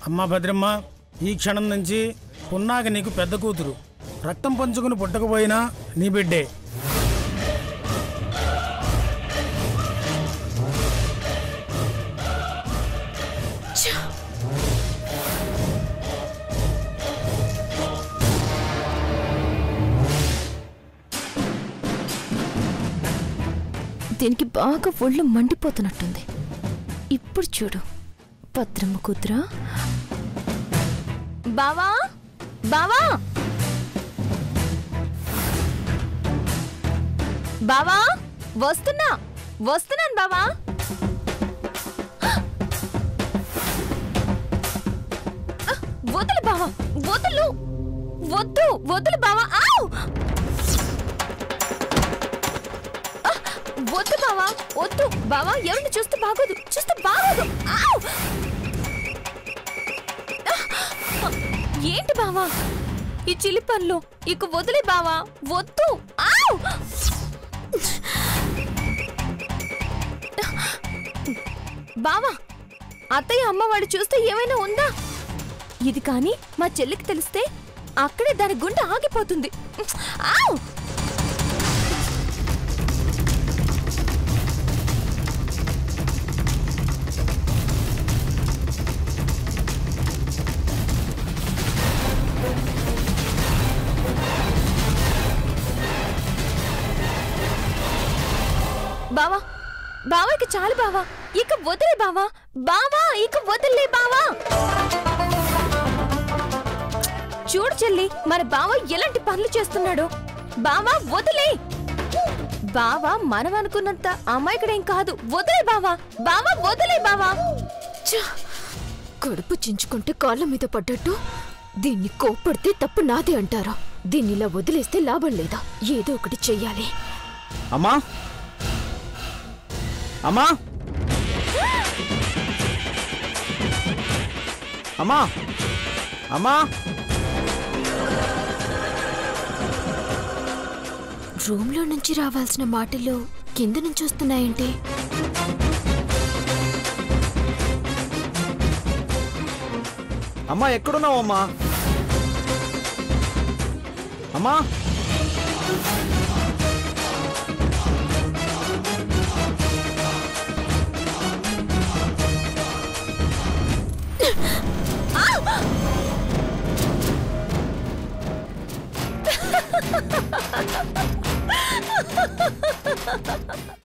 అమ్మా భద్రమ్మ, ఈ క్షణం నుంచి పున్నాక నీకు పెద్ద కూతురు. రక్తం పంచుకుని పుట్టకపోయినా నీ బిడ్డే. దీనికి బాగా ఒళ్ళు మండిపోతున్నట్టుంది. ఇప్పుడు చూడు భద్రమ్మ కూతురా. బావా బావా బావా, వస్తున్నాను బావా. వదులు బావా, వద్దు బావా. వద్దు బావా, వద్దు బావా. ఎవరిని చూస్తే బాగోదు. ఏంటి బావా ఈ చిలి పనులు? ఇక వదిలే బావా, వద్దు. బావా, అత్తయ్య అమ్మవాడు చూస్తే ఏమైనా ఉందా? ఇది కానీ మా చెల్లికి తెలిస్తే అక్కడే దాని గుండె ఆగిపోతుంది. బావా బావా, ఇక చాలు బావా. ఇక వదిలే బావా. ఇక వదిలే బావా. చూడు చెల్లి, మన బావ ఎలాంటి పనులు చేస్తున్నాడు. బావా వదిలే. బావా మనం అనుకున్నంత అమాయకుడేం కాదు. వదిలే బావా. వదిలే బావా. కడుపు చించుకుంటే కాళ్ళ మీద పడ్డట్టు దీన్ని కోప్పడితే తప్పు నాదే అంటారా? దీన్ని ఇలా వదిలేస్తే లాభం లేదా? ఏదో ఒకటి చెయ్యాలి. అమ్మా అమ్మా అమ్మా అమ్మా రూమ్లో నుంచి రావాల్సిన మాటలు కింద నుంచి వస్తున్నాయంటే? అమ్మా ఎక్కడున్నావు అమ్మా? అమ్మా Ha ha ha ha!